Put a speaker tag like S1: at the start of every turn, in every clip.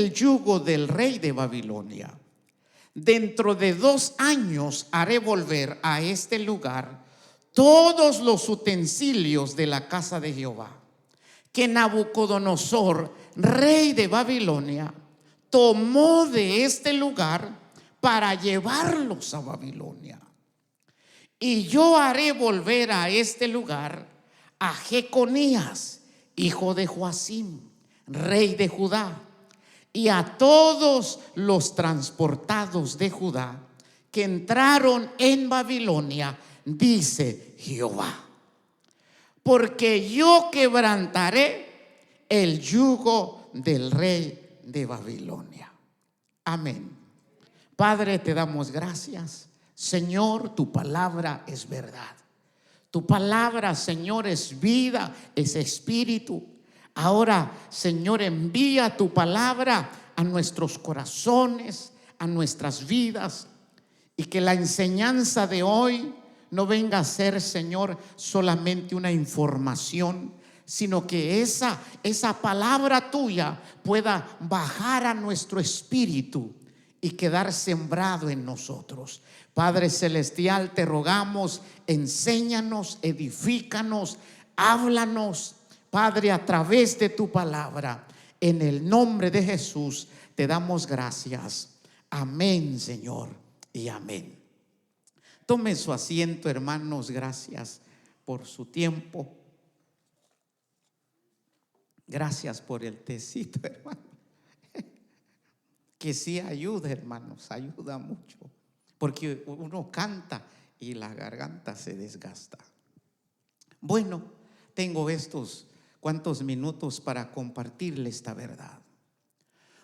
S1: el yugo del rey de Babilonia. Dentro de 2 años haré volver a este lugar todos los utensilios de la casa de Jehová, que Nabucodonosor, rey de Babilonia, tomó de este lugar para llevarlos a Babilonia. Y yo haré volver a este lugar a Jeconías, hijo de Joacim, rey de Judá, y a todos los transportados de Judá que entraron en Babilonia, dice Jehová, porque yo quebrantaré el yugo del rey de Babilonia. Amén. Padre, te damos gracias. Señor, tu palabra es verdad. Tu palabra, Señor, es vida, es espíritu. Ahora, Señor, envía tu palabra a nuestros corazones, a nuestras vidas, y que la enseñanza de hoy no venga a ser, Señor, solamente una información, sino que esa palabra tuya pueda bajar a nuestro espíritu y quedar sembrado en nosotros. Padre celestial, te rogamos, enséñanos, edifícanos, háblanos, Padre, a través de tu palabra. En el nombre de Jesús te damos gracias. Amén, Señor, y amén. Tome su asiento, hermanos. Gracias por su tiempo. Gracias por el tecito, hermano, que sí ayuda, hermanos, ayuda mucho, porque uno canta y la garganta se desgasta. Bueno, tengo estos cuantos minutos para compartirle esta verdad.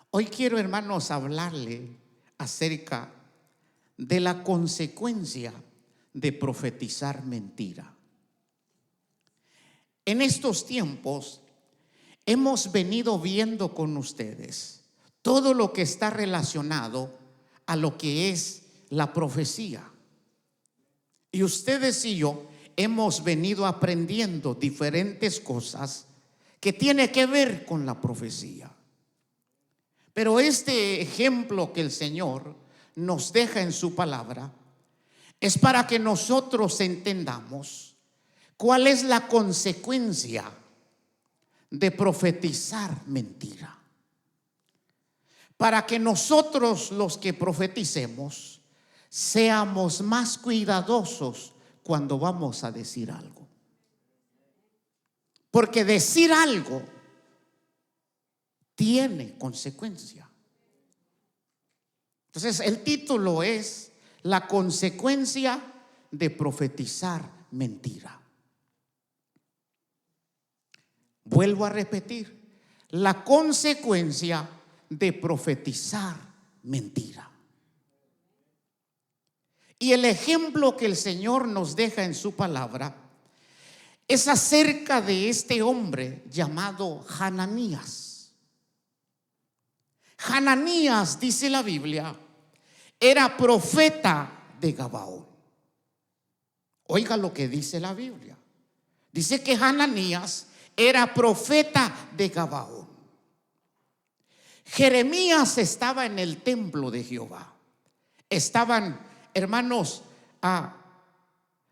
S1: Hoy quiero, hermanos, hablarle acerca de la consecuencia de profetizar mentira. En estos tiempos hemos venido viendo con ustedes todo lo que está relacionado a lo que es la profecía. Y ustedes y yo hemos venido aprendiendo diferentes cosas que tienen que ver con la profecía. Pero este ejemplo que el Señor nos deja en su palabra es para que nosotros entendamos cuál es la consecuencia de profetizar mentira. Para que nosotros, los que profeticemos, seamos más cuidadosos cuando vamos a decir algo. Porque decir algo tiene consecuencia. Entonces el título es la consecuencia de profetizar mentira. Vuelvo a repetir, la consecuencia de profetizar mentira. Y el ejemplo que el Señor nos deja en su palabra es acerca de este hombre llamado Hananías. Hananías, dice la Biblia, era profeta de Gabaón. Oiga lo que dice la Biblia. Dice que Hananías era profeta de Gabaón. Jeremías estaba en el templo de Jehová. Estaban, hermanos,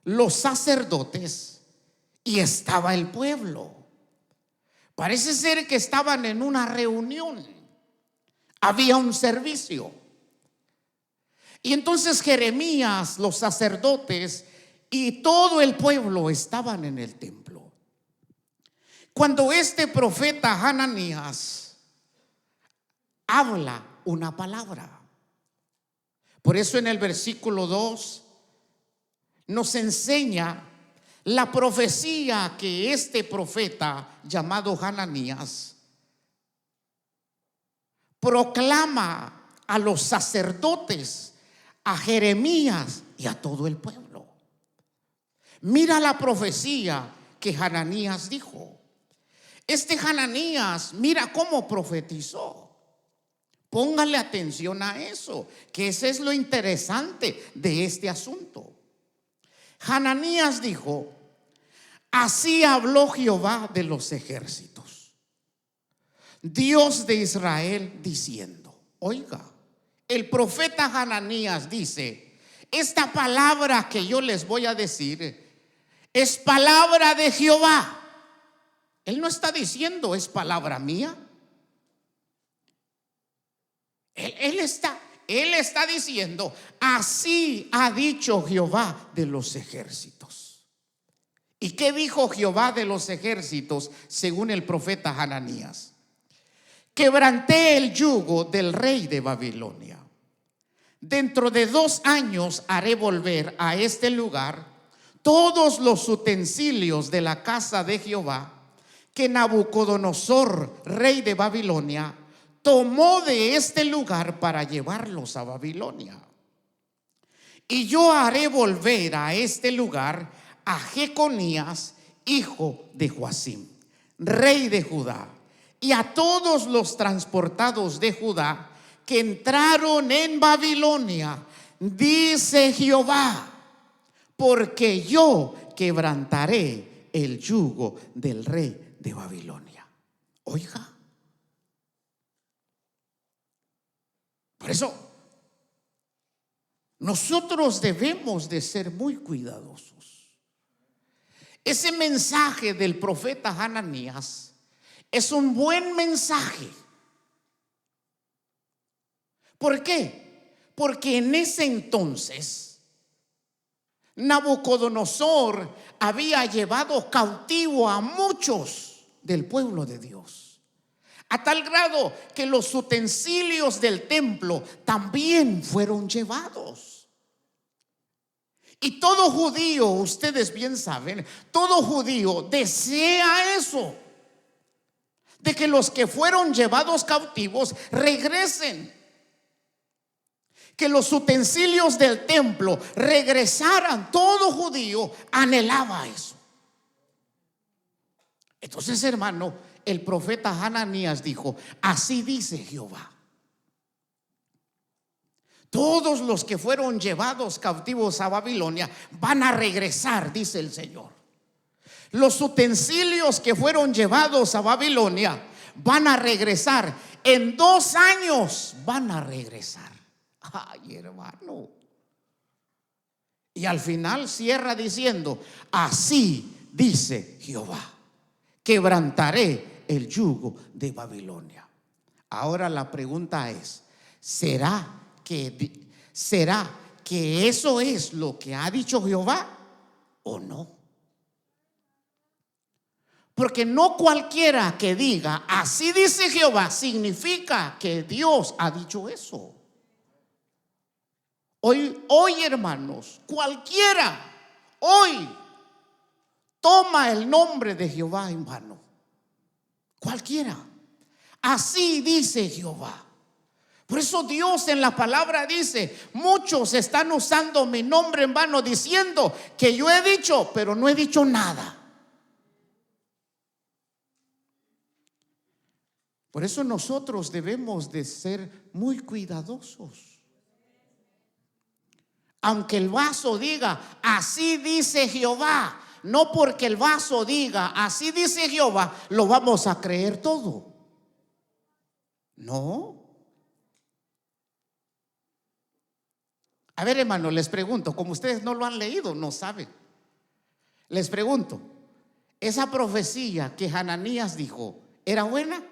S1: los sacerdotes y estaba el pueblo. Parece ser que estaban en una reunión. Había un servicio. Y entonces Jeremías, los sacerdotes y todo el pueblo estaban en el templo. Cuando este profeta Hananías habla una palabra. Por eso en el versículo 2 nos enseña la profecía que este profeta llamado Hananías proclama a los sacerdotes, a Jeremías y a todo el pueblo. Mira la profecía que Hananías dijo. Este Hananías, mira cómo profetizó. Póngale atención a eso, que ese es lo interesante de este asunto. Hananías dijo: así habló Jehová de los ejércitos. Dios de Israel, diciendo. Oiga, el profeta Hananías dice: esta palabra que yo les voy a decir es palabra de Jehová. Él no está diciendo es palabra mía. Él está diciendo: así ha dicho Jehová de los ejércitos. ¿Y qué dijo Jehová de los ejércitos según el profeta Hananías? Quebranté el yugo del rey de Babilonia. Dentro de 2 años haré volver a este lugar todos los utensilios de la casa de Jehová que Nabucodonosor, rey de Babilonia, tomó de este lugar para llevarlos a Babilonia. Y yo haré volver a este lugar a Jeconías, hijo de Joacim, rey de Judá, y a todos los transportados de Judá que entraron en Babilonia, dice Jehová, porque yo quebrantaré el yugo del rey de Babilonia. Oiga, por eso nosotros debemos de ser muy cuidadosos. Ese mensaje del profeta Hananías es un buen mensaje. ¿Por qué? Porque en ese entonces Nabucodonosor había llevado cautivo a muchos del pueblo de Dios, a tal grado que los utensilios del templo también fueron llevados. Y todo judío, ustedes bien saben, todo judío desea eso, de que los que fueron llevados cautivos regresen, que los utensilios del templo regresaran. Todo judío anhelaba eso. Entonces, hermano, el profeta Hananías dijo: así dice Jehová, todos los que fueron llevados cautivos a Babilonia van a regresar, dice el Señor. Los utensilios que fueron llevados a Babilonia van a regresar. En 2 años van a regresar. Ay, hermano. Y al final cierra diciendo: así dice Jehová, quebrantaré el yugo de Babilonia. Ahora la pregunta es: ¿será que eso es lo que ha dicho Jehová o no? Porque no cualquiera que diga así dice Jehová significa que Dios ha dicho eso. Hoy, hermanos, cualquiera hoy toma el nombre de Jehová en vano. Cualquiera. Así dice Jehová. Por eso Dios en la palabra dice: muchos están usando mi nombre en vano, diciendo que yo he dicho, pero no he dicho nada. Por eso nosotros debemos de ser muy cuidadosos. Aunque el vaso diga así dice Jehová, no porque el vaso diga así dice Jehová lo vamos a creer todo. No. A ver, hermano, les pregunto, como ustedes no lo han leído, no saben. Les pregunto, ¿esa profecía que Hananías dijo era buena?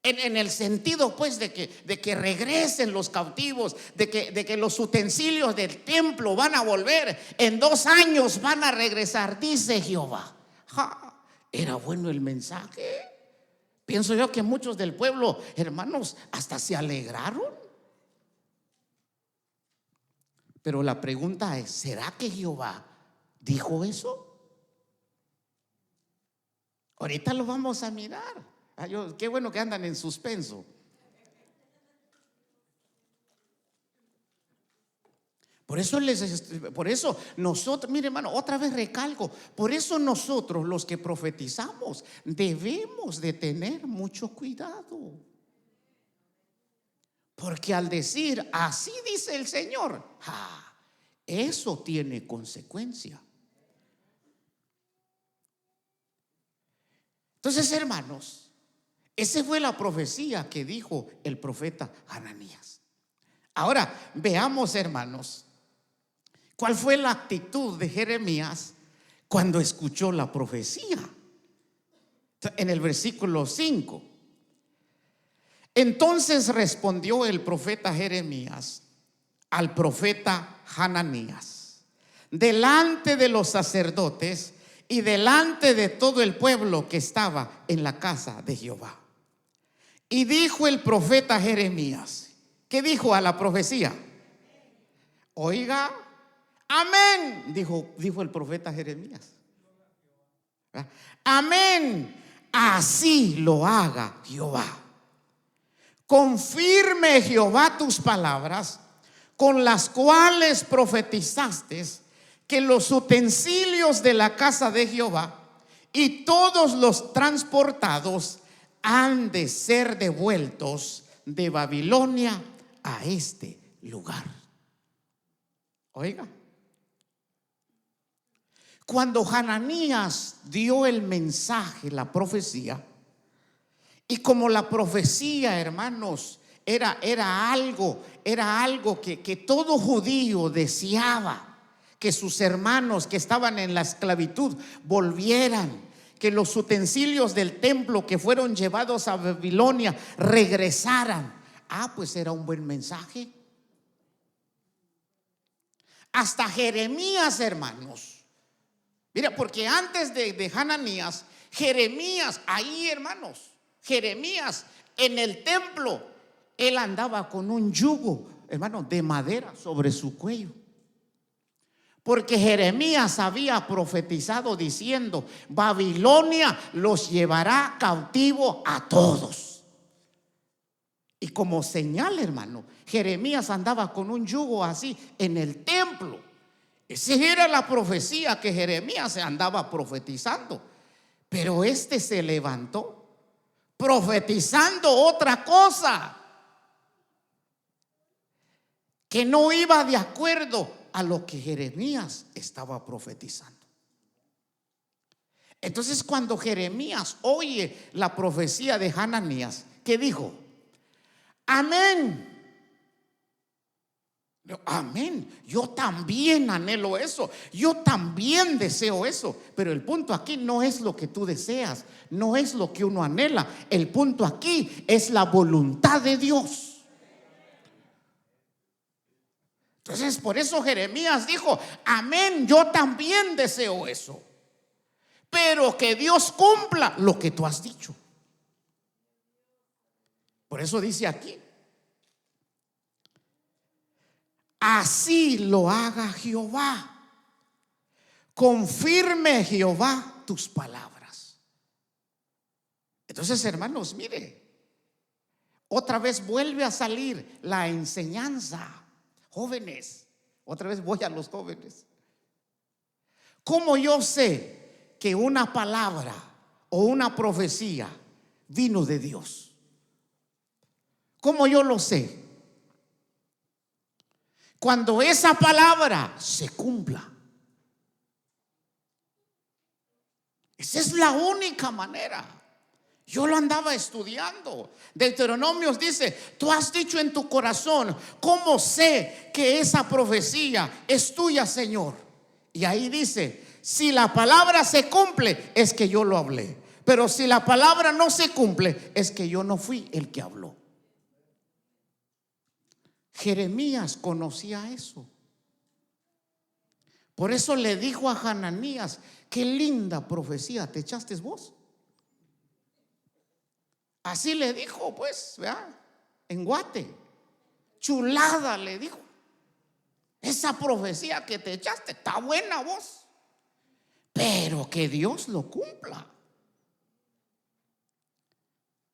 S1: En el sentido pues de que regresen los cautivos, de que los utensilios del templo van a volver, en 2 años van a regresar, dice Jehová. ¿Era bueno el mensaje? Pienso yo que muchos del pueblo, hermanos, hasta se alegraron. Pero la pregunta es: ¿será que Jehová dijo eso? Ahorita lo vamos a mirar. Qué bueno que andan en suspenso. Por eso nosotros, mire hermano, otra vez recalco, por eso nosotros los que profetizamos debemos de tener mucho cuidado. Porque al decir así dice el Señor, eso tiene consecuencia. Entonces, hermanos, esa fue la profecía que dijo el profeta Hananías. Ahora, veamos, hermanos, cuál fue la actitud de Jeremías cuando escuchó la profecía. En el versículo 5. Entonces respondió el profeta Jeremías al profeta Hananías delante de los sacerdotes y delante de todo el pueblo que estaba en la casa de Jehová. Y dijo el profeta Jeremías, ¿qué dijo a la profecía? Oiga, amén, dijo el profeta Jeremías. Amén, así lo haga Jehová. Confirme Jehová tus palabras con las cuales profetizaste que los utensilios de la casa de Jehová y todos los transportados han de ser devueltos de Babilonia a este lugar. Oiga, cuando Hananías dio el mensaje, la profecía, y como la profecía, hermanos, era algo que todo judío deseaba, que sus hermanos que estaban en la esclavitud volvieran, que los utensilios del templo que fueron llevados a Babilonia regresaran. Pues era un buen mensaje. Hasta Jeremías, hermanos, mira, porque antes de Hananías, Jeremías, ahí, hermanos, Jeremías en el templo, él andaba con un yugo, hermano, de madera sobre su cuello. Porque Jeremías había profetizado diciendo: Babilonia los llevará cautivo a todos. Y como señal, hermano, Jeremías andaba con un yugo así en el templo. Esa era la profecía que Jeremías se andaba profetizando. Pero se levantó profetizando otra cosa que no iba de acuerdo a lo que Jeremías estaba profetizando. Entonces, cuando Jeremías oye la profecía de Hananías, ¿qué dijo? Amén. Amén. Yo también anhelo eso. Yo también deseo eso. Pero el punto aquí no es lo que tú deseas, no es lo que uno anhela. El punto aquí es la voluntad de Dios. Entonces, por eso Jeremías dijo: amén, yo también deseo eso, pero que Dios cumpla lo que tú has dicho. Por eso dice aquí: así lo haga Jehová. Confirme Jehová tus palabras. Entonces, hermanos, mire, otra vez vuelve a salir la enseñanza. Jóvenes, otra vez voy a los jóvenes. ¿Cómo yo sé que una palabra o una profecía vino de Dios? ¿Cómo yo lo sé? Cuando esa palabra se cumpla. Esa es la única manera. Yo lo andaba estudiando. Deuteronomios dice: tú has dicho en tu corazón, ¿cómo sé que esa profecía es tuya, Señor? Y ahí dice: si la palabra se cumple, es que yo lo hablé. Pero si la palabra no se cumple, es que yo no fui el que habló. Jeremías conocía eso. Por eso le dijo a Hananías: qué linda profecía te echaste vos. Así le dijo, pues, ¿verdad? En Guate, chulada, le dijo. Esa profecía que te echaste está buena vos, pero que Dios lo cumpla,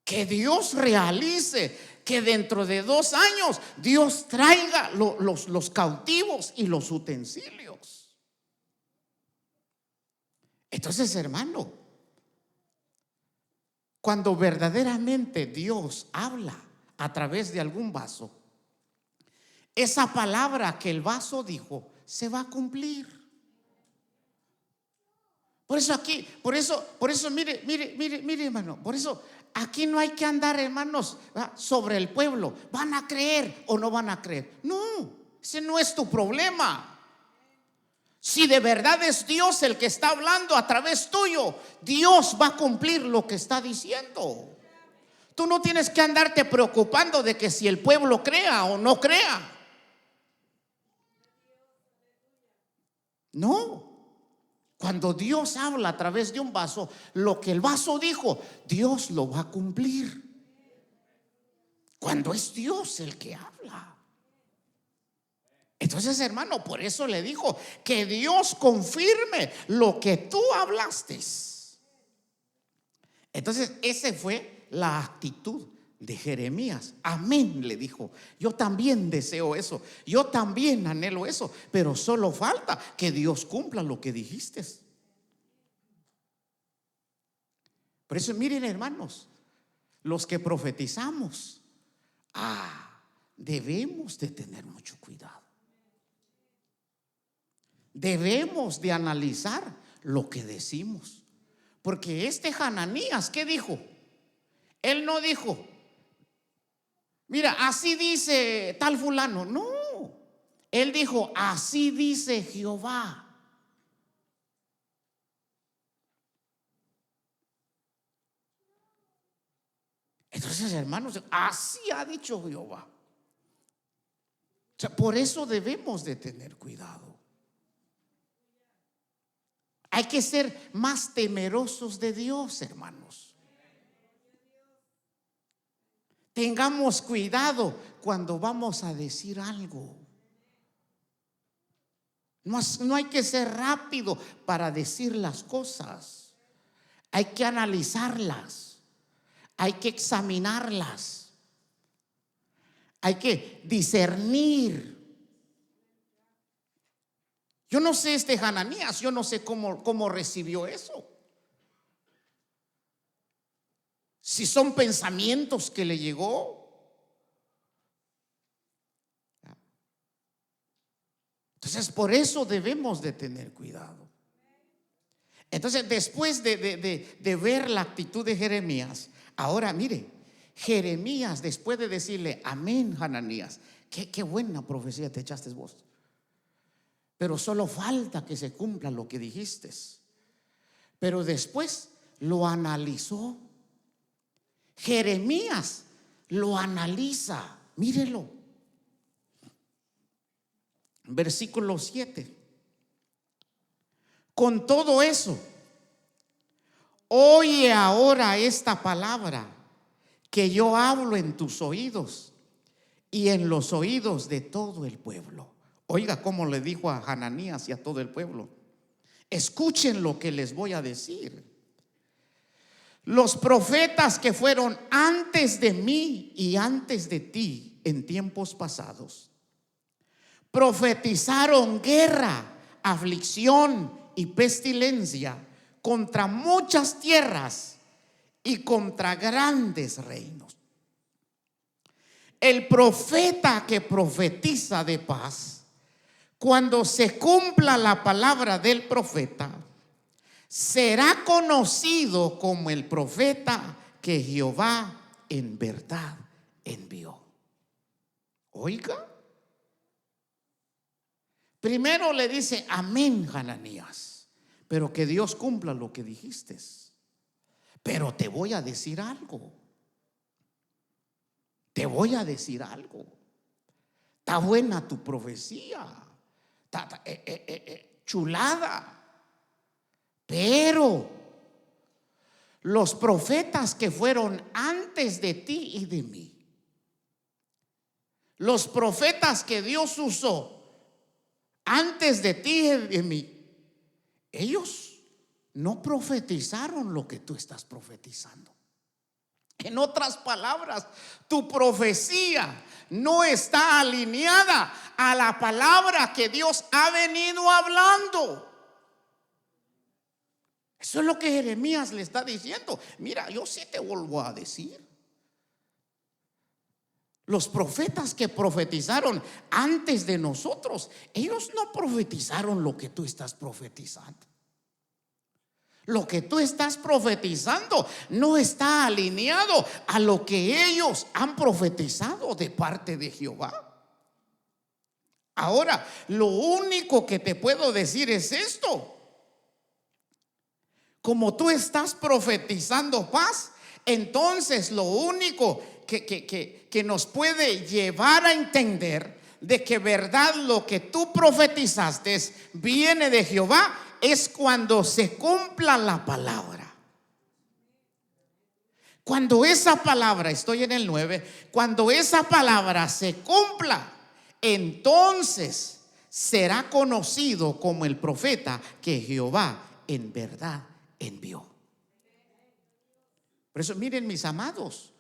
S1: que Dios realice, que dentro de 2 años Dios traiga los cautivos y los utensilios. Entonces, hermano, cuando verdaderamente Dios habla a través de algún vaso, esa palabra que el vaso dijo se va a cumplir. Por eso aquí, por eso, mire, hermano, por eso aquí no hay que andar, hermanos, sobre el pueblo. ¿Van a creer o no van a creer? No, ese no es tu problema. Si de verdad es Dios el que está hablando a través tuyo, Dios va a cumplir lo que está diciendo. Tú no tienes que andarte preocupando de que si el pueblo crea o no crea. No. Cuando Dios habla a través de un vaso, lo que el vaso dijo, Dios lo va a cumplir. Cuando es Dios el que habla. Entonces, hermano, por eso le dijo que Dios confirme lo que tú hablaste. Entonces, esa fue la actitud de Jeremías. Amén, le dijo. Yo también deseo eso. Yo también anhelo eso. Pero solo falta que Dios cumpla lo que dijiste. Por eso, miren, hermanos, los que profetizamos, debemos de tener mucho cuidado. Debemos de analizar lo que decimos. Porque este Hananías, ¿qué dijo? Él no dijo, mira, así dice tal fulano. No, él dijo, así dice Jehová. Entonces, hermanos, así ha dicho Jehová. O sea, por eso debemos de tener cuidado. Hay que ser más temerosos de Dios, hermanos. Tengamos cuidado cuando vamos a decir algo. No hay que ser rápido para decir las cosas. Hay que analizarlas. Hay que examinarlas. Hay que discernir. Yo no sé este Hananías, yo no sé cómo recibió eso. Si son pensamientos que le llegó. Entonces, por eso debemos de tener cuidado. Entonces, después de ver la actitud de Jeremías, ahora mire, Jeremías, después de decirle amén, Hananías, qué buena profecía te echaste vos. Pero solo falta que se cumpla lo que dijiste. Pero después lo analizó. Jeremías lo analiza. Mírelo. Versículo 7. Con todo eso, oye ahora esta palabra que yo hablo en tus oídos y en los oídos de todo el pueblo. Oiga cómo le dijo a Hananías y a todo el pueblo. Escuchen lo que les voy a decir. Los profetas que fueron antes de mí y antes de ti en tiempos pasados profetizaron guerra, aflicción y pestilencia contra muchas tierras y contra grandes reinos. El profeta que profetiza de paz, cuando se cumpla la palabra del profeta, será conocido como el profeta que Jehová en verdad envió. Oiga, primero le dice amén, Hananías, pero que Dios cumpla lo que dijiste. Pero te voy a decir algo. Te voy a decir algo. Está buena tu profecía. Está chulada. Pero los profetas que fueron antes de ti y de mí, los profetas que Dios usó antes de ti y de mí, ellos no profetizaron lo que tú estás profetizando. En otras palabras, tu profecía no está alineada a la palabra que Dios ha venido hablando. Eso es lo que Jeremías le está diciendo. Mira, yo sí te vuelvo a decir. Los profetas que profetizaron antes de nosotros, ellos no profetizaron lo que tú estás profetizando. Lo que tú estás profetizando no está alineado a lo que ellos han profetizado de parte de Jehová. Ahora, lo único que te puedo decir es esto: como tú estás profetizando paz, entonces lo único que nos puede llevar a entender de que verdad lo que tú profetizaste viene de Jehová es cuando se cumpla la palabra. Cuando esa palabra, estoy en el 9, cuando esa palabra se cumpla, entonces será conocido como el profeta que Jehová en verdad envió. Por eso, miren, mis amados,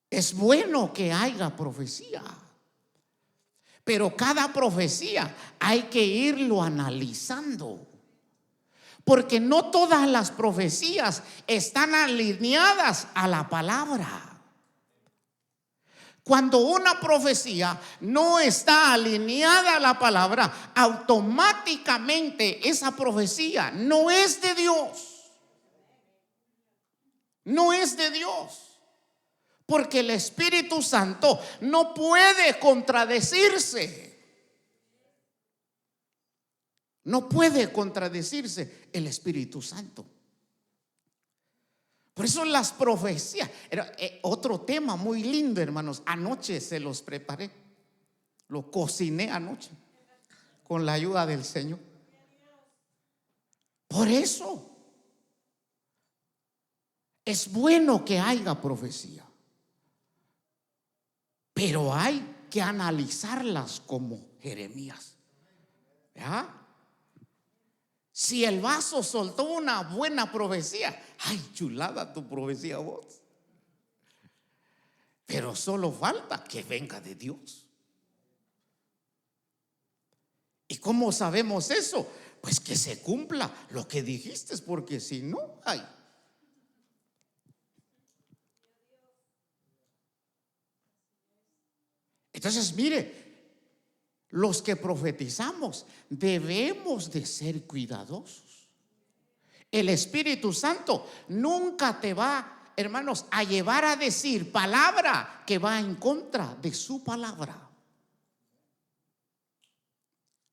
S1: es bueno que haya profecía, pero cada profecía hay que irlo analizando, porque no todas las profecías están alineadas a la palabra. Cuando una profecía no está alineada a la palabra, automáticamente esa profecía no es de Dios. No es de Dios. Porque el Espíritu Santo no puede contradecirse. No puede contradecirse el Espíritu Santo. Por eso las profecías, otro tema muy lindo, hermanos. Anoche se los preparé, lo cociné anoche con la ayuda del Señor. Por eso es bueno que haya profecía, pero hay que analizarlas como Jeremías. ¿Ya? Si el vaso soltó una buena profecía, ay, chulada tu profecía vos. Pero solo falta que venga de Dios. ¿Y cómo sabemos eso? Pues que se cumpla lo que dijiste, porque si no, ay. Entonces, mire, los que profetizamos debemos de ser cuidadosos. El Espíritu Santo nunca te va, hermanos, a llevar a decir palabra que va en contra de su palabra.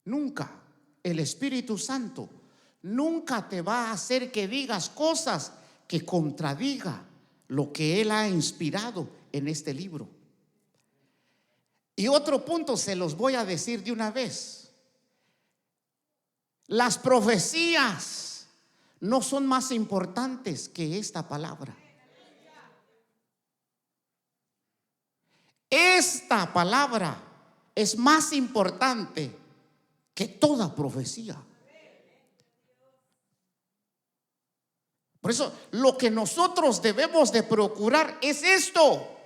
S1: Nunca. El Espíritu Santo nunca te va a hacer que digas cosas que contradiga lo que Él ha inspirado en este libro. Y otro punto se los voy a decir de una vez. Las profecías no son más importantes que esta palabra. Esta palabra es más importante que toda profecía. Por eso lo que nosotros debemos de procurar es esto: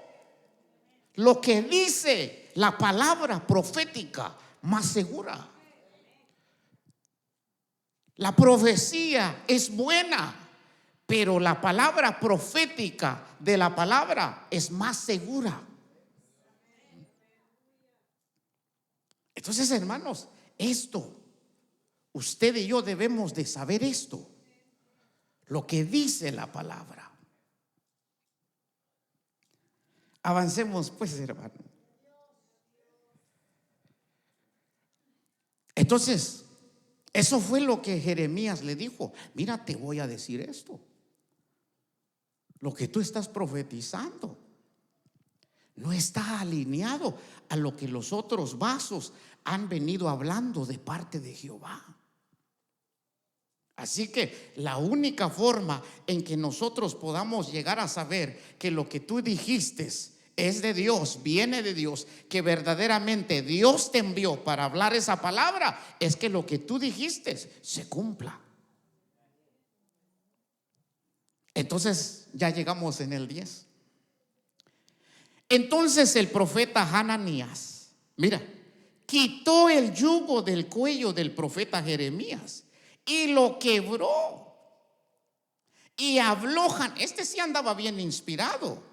S1: lo que dice la palabra profética más segura. La profecía es buena, pero la palabra profética de la palabra es más segura. Entonces, hermanos, esto, usted y yo debemos de saber esto, lo que dice la palabra. Avancemos pues, hermano. Entonces, eso fue lo que Jeremías le dijo: mira, te voy a decir esto, lo que tú estás profetizando no está alineado a lo que los otros vasos han venido hablando de parte de Jehová. Así que la única forma en que nosotros podamos llegar a saber que lo que tú dijiste es de Dios, viene de Dios, que verdaderamente Dios te envió para hablar esa palabra, es que lo que tú dijiste se cumpla. Entonces ya llegamos en el 10. Entonces el profeta Hananías, mira, quitó el yugo del cuello del profeta Jeremías y lo quebró. Y habló, este sí andaba bien inspirado,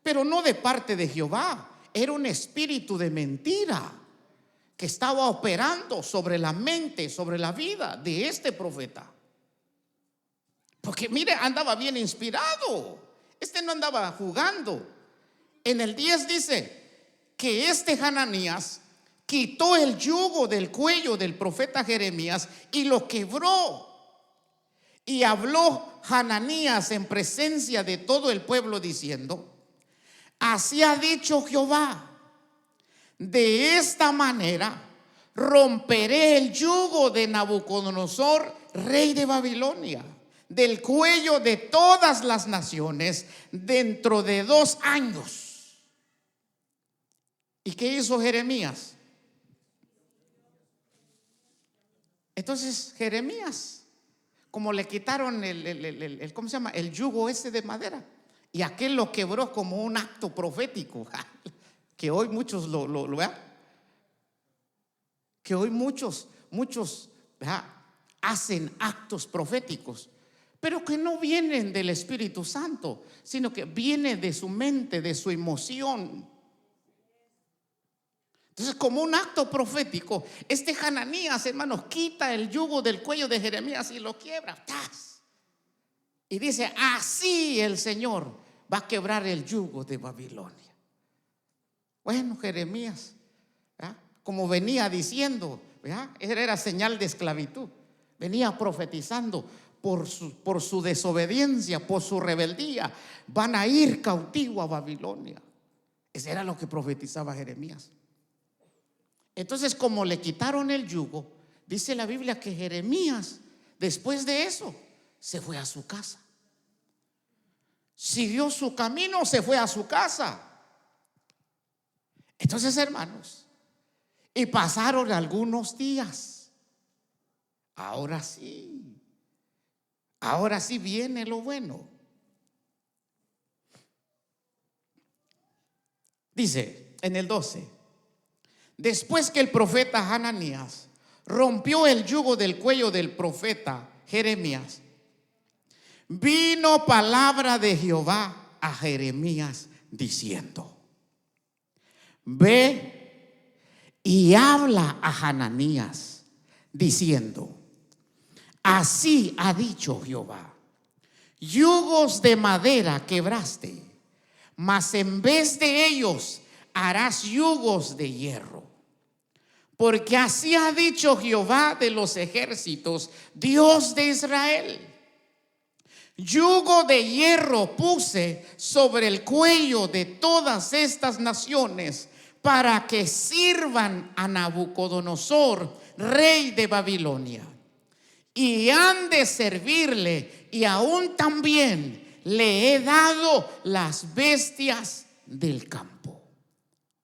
S1: pero no de parte de Jehová. Era un espíritu de mentira que estaba operando sobre la mente, sobre la vida de este profeta. Porque mire, andaba bien inspirado. Este no andaba jugando. En el 10 dice que este Hananías quitó el yugo del cuello del profeta Jeremías y lo quebró. Y habló Hananías en presencia de todo el pueblo diciendo: así ha dicho Jehová, de esta manera romperé el yugo de Nabucodonosor, rey de Babilonia, del cuello de todas las naciones dentro de 2 años. ¿Y qué hizo Jeremías? Entonces Jeremías, como le quitaron ¿cómo se llama? El yugo ese de madera, y aquel lo quebró como un acto profético, que hoy muchos lo vean, que hoy muchos ¿verdad?, hacen actos proféticos, pero que no vienen del Espíritu Santo, sino que viene de su mente, de su emoción. Entonces, como un acto profético, este Hananías, hermanos, quita el yugo del cuello de Jeremías y lo quiebra. ¡Tas! Y dice: así el Señor va a quebrar el yugo de Babilonia. Bueno, Jeremías, ¿verdad?, como venía diciendo, ¿verdad?, era señal de esclavitud. Venía profetizando: por su desobediencia, por su rebeldía, van a ir cautivo a Babilonia. Eso era lo que profetizaba Jeremías. Entonces, como le quitaron el yugo, dice la Biblia que Jeremías, después de eso, se fue a su casa. Siguió su camino, se fue a su casa. Entonces, hermanos, y pasaron algunos días. Ahora sí viene lo bueno. Dice en el 12: después que el profeta Hananías rompió el yugo del cuello del profeta Jeremías, vino palabra de Jehová a Jeremías diciendo: ve y habla a Hananías diciendo: así ha dicho Jehová, yugos de madera quebraste, mas en vez de ellos harás yugos de hierro. Porque así ha dicho Jehová de los ejércitos, Dios de Israel: yugo de hierro puse sobre el cuello de todas estas naciones para que sirvan a Nabucodonosor, rey de Babilonia, y han de servirle, y aún también le he dado las bestias del campo.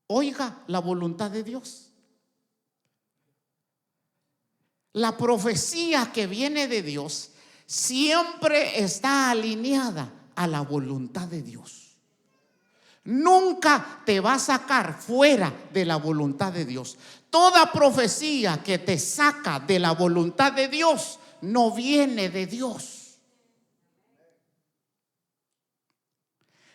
S1: Oiga la voluntad de Dios. La profecía que viene de Dios siempre está alineada a la voluntad de Dios. Nunca te va a sacar fuera de la voluntad de Dios. Toda profecía que te saca de la voluntad de Dios no viene de Dios.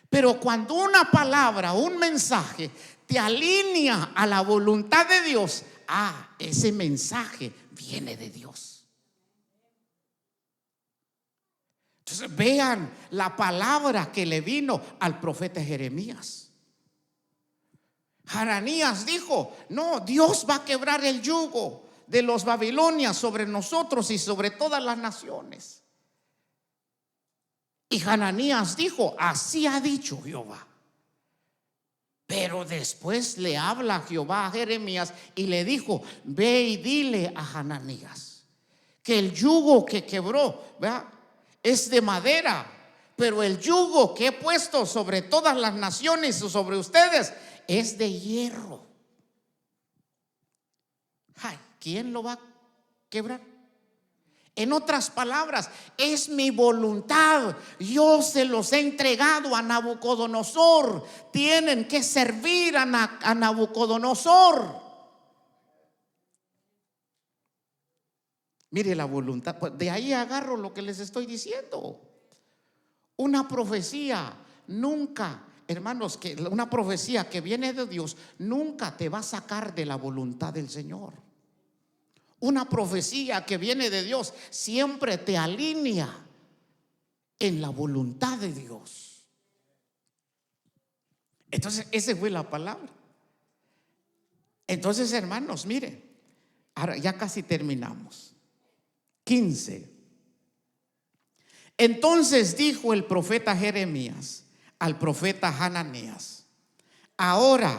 S1: Pero cuando una palabra, un mensaje te alinea a la voluntad de Dios, ese mensaje viene de Dios. Entonces vean la palabra que le vino al profeta Jeremías. Hananías dijo: no, Dios va a quebrar el yugo de los babilonios sobre nosotros y sobre todas las naciones. Y Hananías dijo: así ha dicho Jehová. Pero después le habla Jehová a Jeremías y le dijo: ve y dile a Hananías que el yugo que quebró, ¿verdad?, es de madera, pero el yugo que he puesto sobre todas las naciones y sobre ustedes es de hierro. ¿Quién lo va a quebrar? En otras palabras, es mi voluntad. Yo se los he entregado a Nabucodonosor. Tienen que servir a Nabucodonosor. Mire la voluntad. De ahí agarro lo que les estoy diciendo. Una profecía nunca, hermanos, que una profecía que viene de Dios nunca te va a sacar de la voluntad del Señor. Una profecía que viene de Dios siempre te alinea en la voluntad de Dios. Entonces, esa fue la palabra. Entonces, hermanos, mire, ahora ya casi terminamos. 15. Entonces dijo el profeta Jeremías al profeta Hananías: ahora,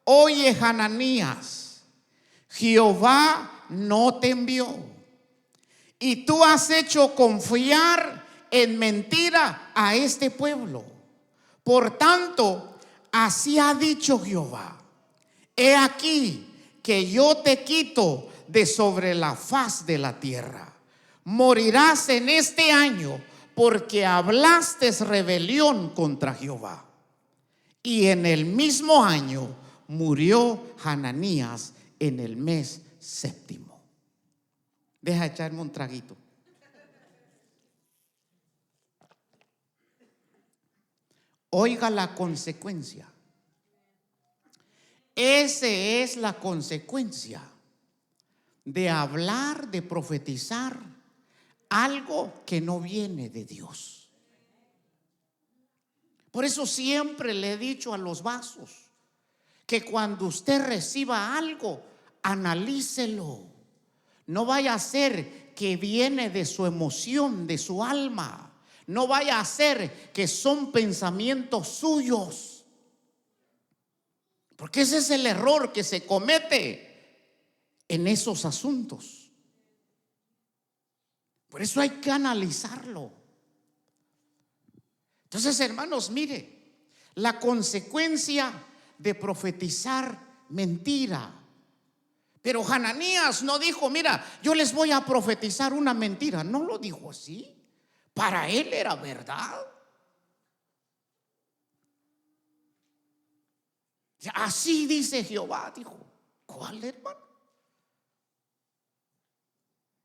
S1: oye, Hananías, Jehová no te envió, y tú has hecho confiar en mentira a este pueblo. Por tanto, así ha dicho Jehová: he aquí que yo te quito de sobre la faz de la tierra. Morirás en este año, porque hablaste rebelión contra Jehová. Y en el mismo año murió Hananías en el mes séptimo. Deja echarme un traguito. Oiga la consecuencia. Esa es la consecuencia de hablar, de profetizar algo que no viene de Dios. Por eso siempre le he dicho a los vasos que cuando usted reciba algo, analícelo. No vaya a ser que viene de su emoción, de su alma. No vaya a ser que son pensamientos suyos. Porque ese es el error que se comete en esos asuntos. Por eso hay que analizarlo. Entonces, hermanos, mire, la consecuencia de profetizar mentira. Pero Hananías no dijo: mira, yo les voy a profetizar una mentira. No lo dijo así. Para él era verdad. Así dice Jehová, dijo. ¿Cuál, hermano?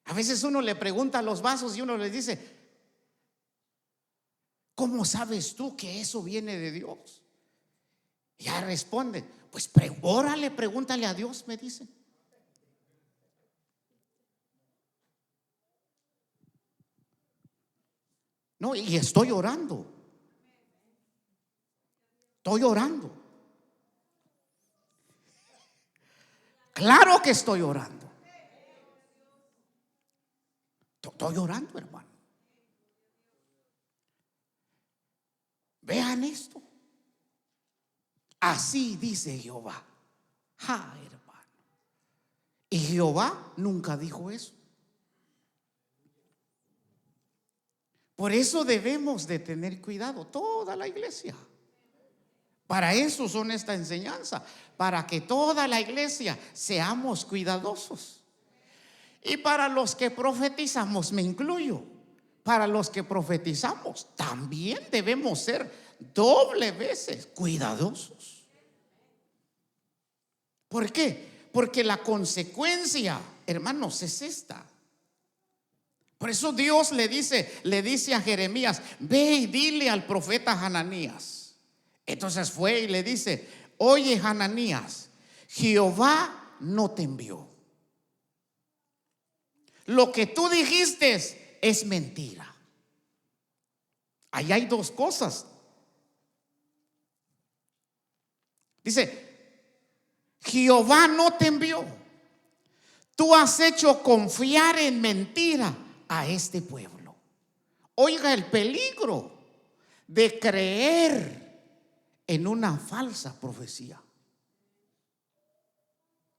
S1: A veces uno le pregunta a los vasos y uno les dice: ¿cómo sabes tú que eso viene de Dios? Y ya responde: pues órale, pregúntale a Dios, me dice. No, y estoy orando. Estoy orando. Claro que estoy orando. Estoy orando, hermano. Vean esto. Así dice Jehová. Hermano. Y Jehová nunca dijo eso. Por eso debemos de tener cuidado, toda la iglesia. Para eso son esta enseñanza, para que toda la iglesia seamos cuidadosos. Y para los que profetizamos, me incluyo, para los que profetizamos también debemos ser doble veces cuidadosos. ¿Por qué? Porque la consecuencia, hermanos, es esta. Por eso Dios le dice a Jeremías: ve y dile al profeta Hananías. Entonces fue y le dice: oye, Hananías, Jehová no te envió. Lo que tú dijiste es mentira. Ahí hay dos cosas. Dice: Jehová no te envió. Tú has hecho confiar en mentira a este pueblo. Oiga el peligro de creer en una falsa profecía.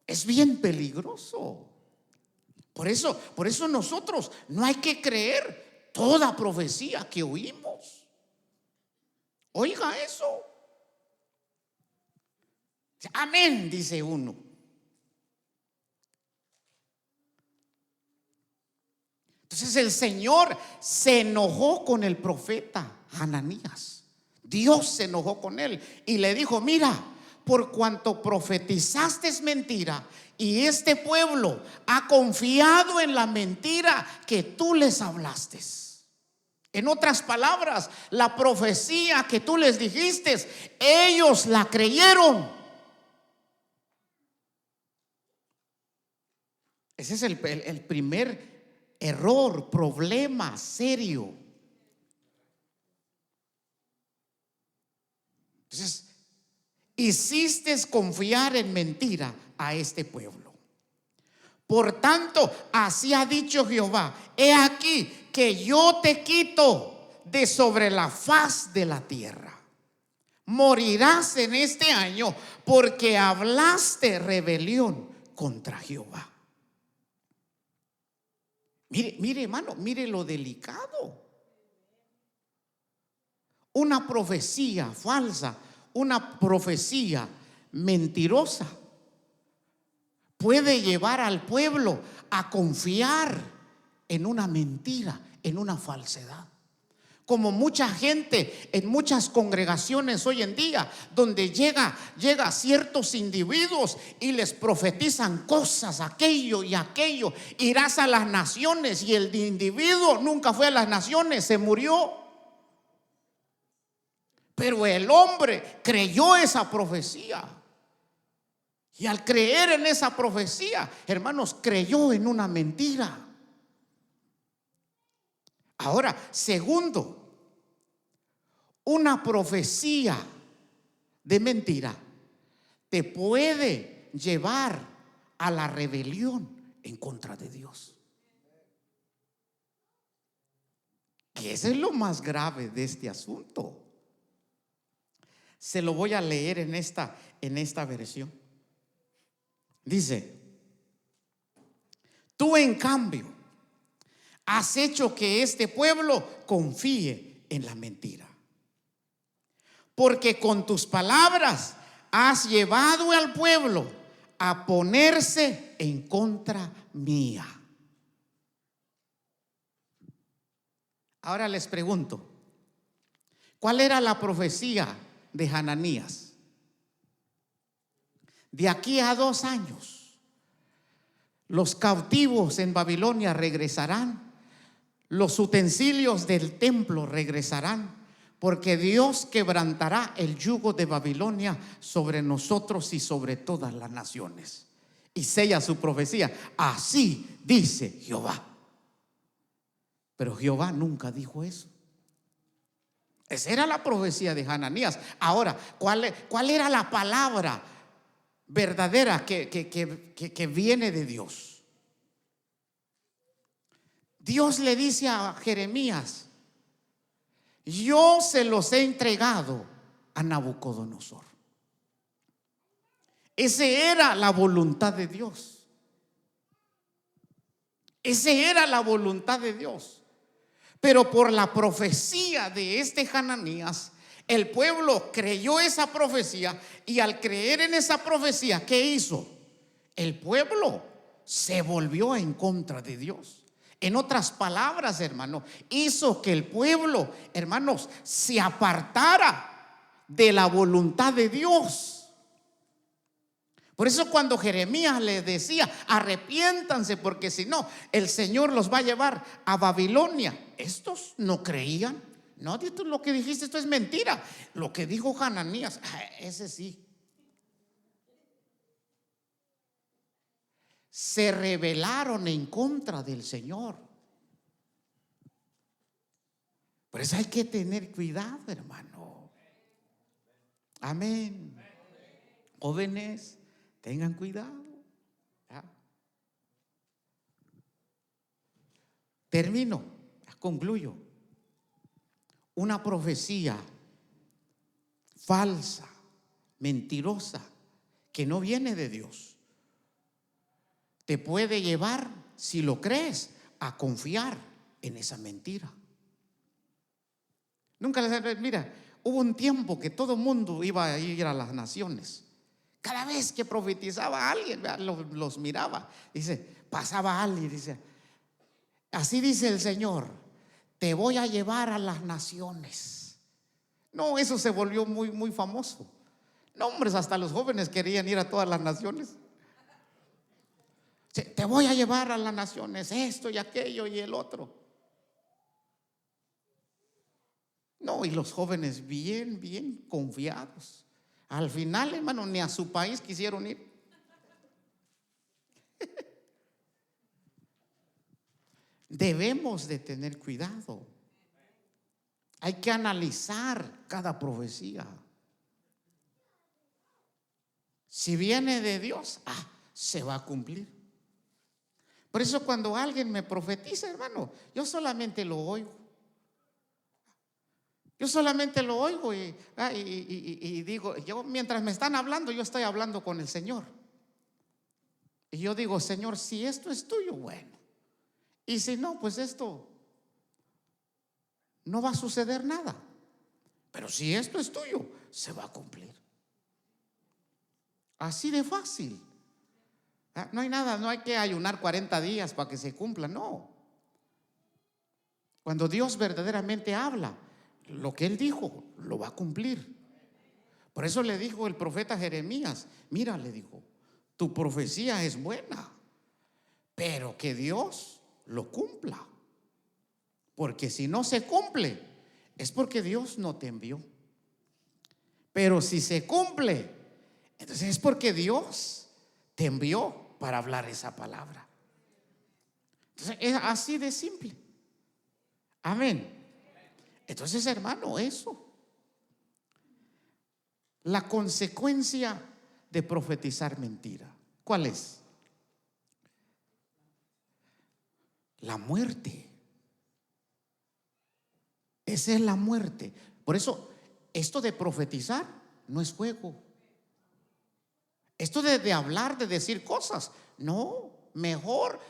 S1: Es bien peligroso. Por eso nosotros no hay que creer toda profecía que oímos. Oiga eso. Amén, dice uno. Entonces el Señor se enojó con el profeta Hananías. Dios se enojó con él y le dijo: mira, por cuanto profetizaste mentira y este pueblo ha confiado en la mentira que tú les hablaste. En otras palabras, la profecía que tú les dijiste, ellos la creyeron. Ese es el primer error, problema serio. Entonces, hiciste confiar en mentira a este pueblo. Por tanto, así ha dicho Jehová: he aquí que yo te quito de sobre la faz de la tierra. Morirás en este año porque hablaste rebelión contra Jehová. Mire, hermano, mire lo delicado. Una profecía falsa, una profecía mentirosa puede llevar al pueblo a confiar en una mentira, en una falsedad. Como mucha gente en muchas congregaciones hoy en día, donde llega ciertos individuos y les profetizan cosas, aquello y aquello. Irás a las naciones, y el individuo nunca fue a las naciones, se murió. Pero el hombre creyó esa profecía. Y al creer en esa profecía, hermanos, creyó en una mentira. Ahora, segundo, una profecía de mentira te puede llevar a la rebelión en contra de Dios. Que eso es lo más grave de este asunto. Se lo voy a leer en esta versión. Dice: tú en cambio has hecho que este pueblo confíe en la mentira, porque con tus palabras has llevado al pueblo a ponerse en contra mía. Ahora les pregunto, ¿cuál era la profecía de Hananías? De aquí a 2 años, los cautivos en Babilonia regresarán, los utensilios del templo regresarán, porque Dios quebrantará el yugo de Babilonia sobre nosotros y sobre todas las naciones. Y sella su profecía: así dice Jehová. Pero Jehová nunca dijo eso. Esa era la profecía de Hananías. Ahora, ¿cuál era la palabra verdadera que viene de Dios? Dios le dice a Jeremías: yo se los he entregado a Nabucodonosor. Esa era la voluntad de Dios. Esa era la voluntad de Dios. Pero por la profecía de este Hananías, el pueblo creyó esa profecía, y al creer en esa profecía, ¿qué hizo? El pueblo se volvió en contra de Dios. En otras palabras, hermano, hizo que el pueblo, hermanos, se apartara de la voluntad de Dios. Por eso cuando Jeremías les decía: arrepiéntanse, porque si no, el Señor los va a llevar a Babilonia, estos no creían. No, lo que dijiste, esto es mentira. Lo que dijo Hananías, ese sí. Se rebelaron en contra del Señor. Por eso hay que tener cuidado, hermano. Amén. Jóvenes, tengan cuidado. ¿Ya? Termino, concluyo. Una profecía falsa, mentirosa, que no viene de Dios, te puede llevar, si lo crees, a confiar en esa mentira. Nunca les... Mira, hubo un tiempo que todo el mundo iba a ir a las naciones. Cada vez que profetizaba alguien, los miraba. Dice, pasaba alguien y dice: así dice el Señor, te voy a llevar a las naciones. No, eso se volvió muy, muy famoso. No, hombres, hasta los jóvenes querían ir a todas las naciones. Te voy a llevar a las naciones, esto y aquello y el otro. No, y los jóvenes bien confiados. Al final, hermano, ni a su país quisieron ir. Debemos de tener cuidado. Hay que analizar cada profecía. Si viene de Dios, se va a cumplir. Por eso cuando alguien me profetiza, hermano, yo solamente lo oigo. Yo solamente lo oigo y digo, yo mientras me están hablando, yo estoy hablando con el Señor. Y yo digo, Señor, si esto es tuyo, bueno. Y si no, pues esto no va a suceder nada. Pero si esto es tuyo, se va a cumplir. Así de fácil. No hay nada, no hay que ayunar 40 días para que se cumpla, no. Cuando Dios verdaderamente habla, lo que Él dijo, lo va a cumplir. Por eso le dijo el profeta Jeremías, mira, le dijo, tu profecía es buena, pero que Dios lo cumpla. Porque si no se cumple, es porque Dios no te envió. Pero si se cumple, entonces es porque Dios te envió para hablar esa palabra. Entonces es así de simple. Amén. Entonces, hermano, eso. La consecuencia de profetizar mentira, ¿cuál es? La muerte. Esa es la muerte. Por eso, esto de profetizar no es juego. Esto de hablar, de decir cosas, no, mejor.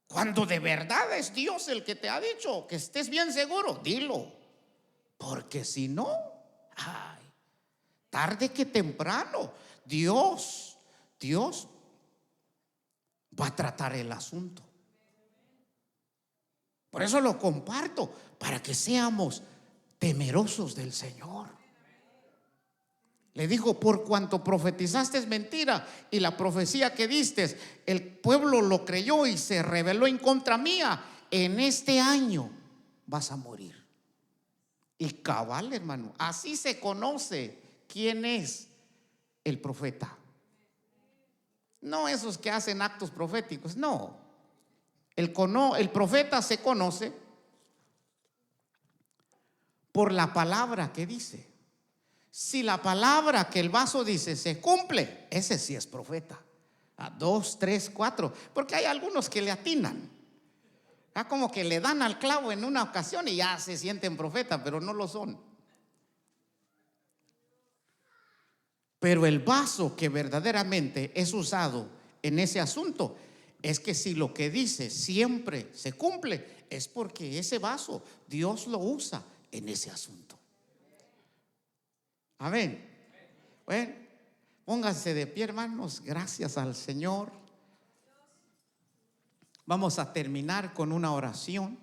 S1: Cuando de verdad es Dios el que te ha dicho que estés bien seguro, dilo. Porque si no, tarde que temprano, Dios va a tratar el asunto. Por eso lo comparto, para que seamos temerosos del Señor. Le dijo, por cuanto profetizaste es mentira y la profecía que diste, el pueblo lo creyó y se rebeló en contra mía, en este año vas a morir. Y cabal, hermano, así se conoce quién es el profeta. No esos que hacen actos proféticos, no. El profeta se conoce por la palabra que dice. Si la palabra que el vaso dice se cumple, ese sí es profeta. 2, 3, 4, porque hay algunos que le atinan. Como que le dan al clavo en una ocasión y ya se sienten profeta, pero no lo son. Pero el vaso que verdaderamente es usado en ese asunto es que si lo que dice siempre se cumple, es porque ese vaso Dios lo usa en ese asunto. Amén. Bueno, pónganse de pie, hermanos. Gracias al Señor. Vamos a terminar con una oración.